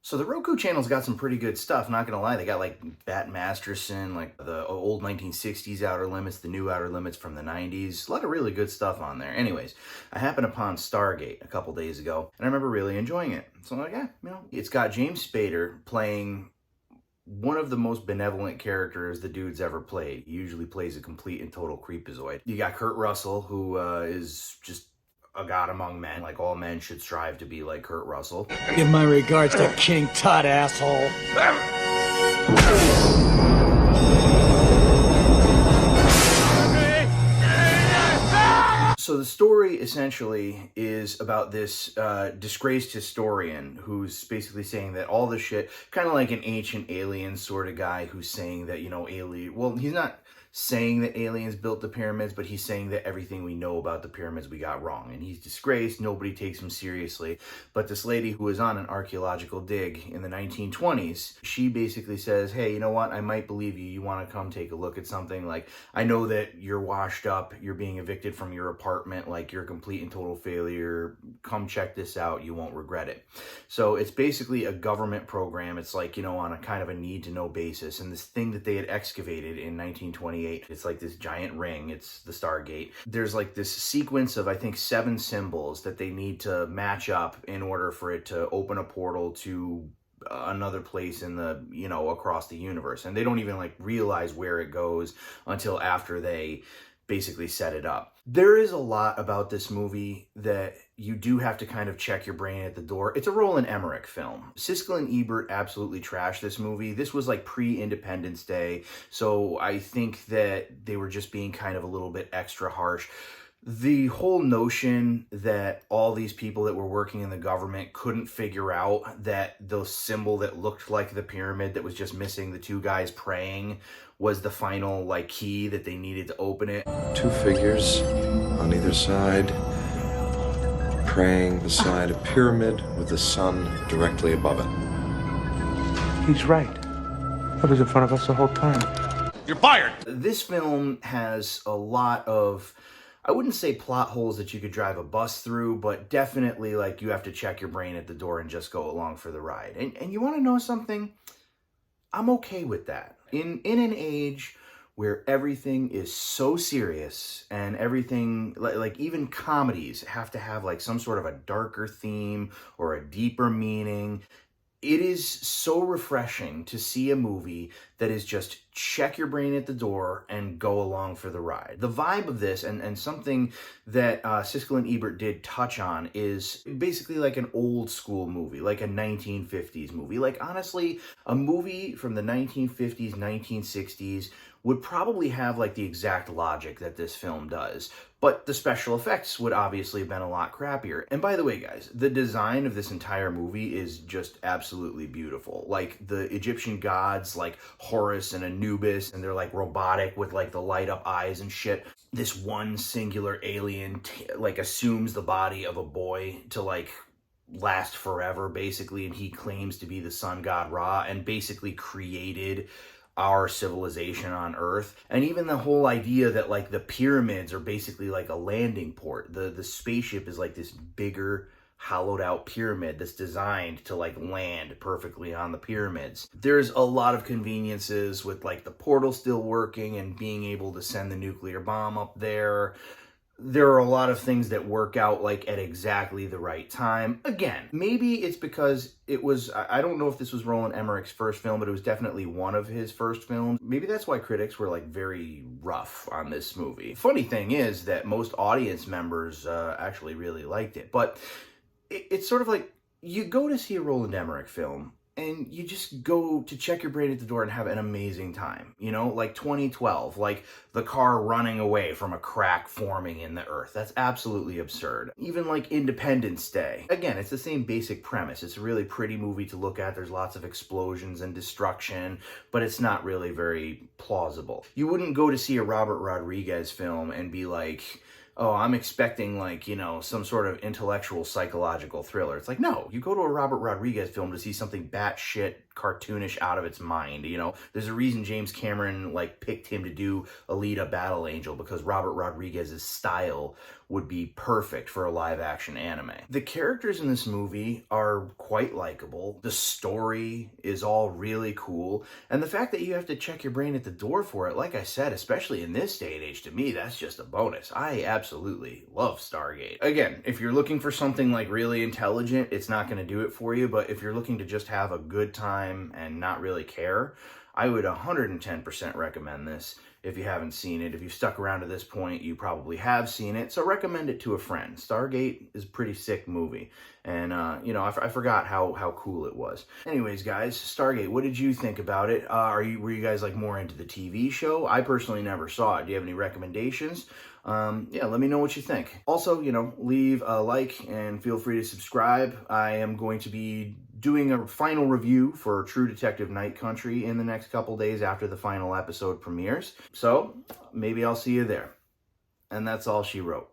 So the Roku channel's got some pretty good stuff, not gonna lie. They got like Bat Masterson, like the old 1960s Outer Limits, the new Outer Limits from the 90s. A lot of really good stuff on there. Anyways, I happened upon Stargate a couple days ago, and I remember really enjoying it. So I'm like, yeah, it's got James Spader playing one of the most benevolent characters the dude's ever played. He usually plays a complete and total creepazoid. You got Kurt Russell, who is just a god among men. Like, all men should strive to be like Kurt Russell. Give my regards to King Tut, asshole. So the story essentially is about this disgraced historian who's basically saying that all this shit, kind of like an ancient alien sort of guy who's saying that, well, he's not saying that aliens built the pyramids, but he's saying that everything we know about the pyramids we got wrong. And he's disgraced, nobody takes him seriously. But this lady who was on an archaeological dig in the 1920s, she basically says, hey, you know what, I might believe you. You want to come take a look at something? Like, I know that you're washed up, you're being evicted from your apartment, like you're a complete and total failure. Come check this out, you won't regret it. So it's basically a government program. It's like, on a kind of a need to know basis. And this thing that they had excavated in 1928, it's like this giant ring. It's the Stargate. There's like this sequence of, I think, 7 symbols that they need to match up in order for it to open a portal to another place in the, across the universe. And they don't even like realize where it goes until after they basically set it up. There is a lot about this movie that you do have to kind of check your brain at the door. It's a Roland Emmerich film. Siskel and Ebert absolutely trashed this movie. This was like pre-Independence Day, so I think that they were just being kind of a little bit extra harsh. The whole notion that all these people that were working in the government couldn't figure out that the symbol that looked like the pyramid that was just missing the 2 guys praying was the final like key that they needed to open it. 2 figures on either side, praying beside a pyramid with the sun directly above it. He's right. That was in front of us the whole time. You're fired! This film has a lot of, I wouldn't say plot holes that you could drive a bus through, but definitely like you have to check your brain at the door and just go along for the ride. And you want to know something? I'm okay with that. In an age where everything is so serious and everything, like even comedies have to have like some sort of a darker theme or a deeper meaning, it is so refreshing to see a movie that is just check your brain at the door and go along for the ride. The vibe of this, and something that Siskel and Ebert did touch on, is basically like an old school movie, like a 1950s movie. Like, honestly, a movie from the 1950s, 1960s would probably have like the exact logic that this film does. But the special effects would obviously have been a lot crappier. And by the way, guys, the design of this entire movie is just absolutely beautiful. Like, the Egyptian gods, like Horus and Anubis, and they're like robotic with like the light up eyes and shit. This one singular alien like assumes the body of a boy to like last forever, basically, and he claims to be the sun god Ra and basically created our civilization on Earth. And even the whole idea that like the pyramids are basically like a landing port. The spaceship is like this bigger, hollowed out pyramid that's designed to like land perfectly on the pyramids. There's a lot of conveniences with like the portal still working and being able to send the nuclear bomb up there. There are a lot of things that work out like at exactly the right time. Again, maybe it's because it was, I don't know if this was Roland Emmerich's first film, but it was definitely one of his first films. Maybe that's why critics were like very rough on this movie. Funny thing is that most audience members actually really liked it. But it's sort of like, you go to see a Roland Emmerich film and you just go to check your brain at the door and have an amazing time. Like 2012, like the car running away from a crack forming in the earth. That's absolutely absurd. Even like Independence Day. Again, it's the same basic premise. It's a really pretty movie to look at. There's lots of explosions and destruction, but it's not really very plausible. You wouldn't go to see a Robert Rodriguez film and be like, oh, I'm expecting like, some sort of intellectual psychological thriller. It's like, no, you go to a Robert Rodriguez film to see something batshit cartoonish out of its mind. There's a reason James Cameron like picked him to do Alita Battle Angel, because Robert Rodriguez's style would be perfect for a live action anime. The characters in this movie are quite likable. The story is all really cool. And the fact that you have to check your brain at the door for it, like I said, especially in this day and age, to me, that's just a bonus. I absolutely love Stargate. Again, if you're looking for something like really intelligent, it's not going to do it for you. But if you're looking to just have a good time and not really care, I would 110% recommend this. If you haven't seen it, if you've stuck around to this point, you probably have seen it. So recommend it to a friend. Stargate is a pretty sick movie. And, I forgot how cool it was. Anyways, guys, Stargate, what did you think about it? Were you guys like more into the TV show? I personally never saw it. Do you have any recommendations? Let me know what you think. Also, leave a like and feel free to subscribe. I am going to be doing a final review for True Detective Night Country in the next couple days after the final episode premieres. So maybe I'll see you there. And that's all she wrote.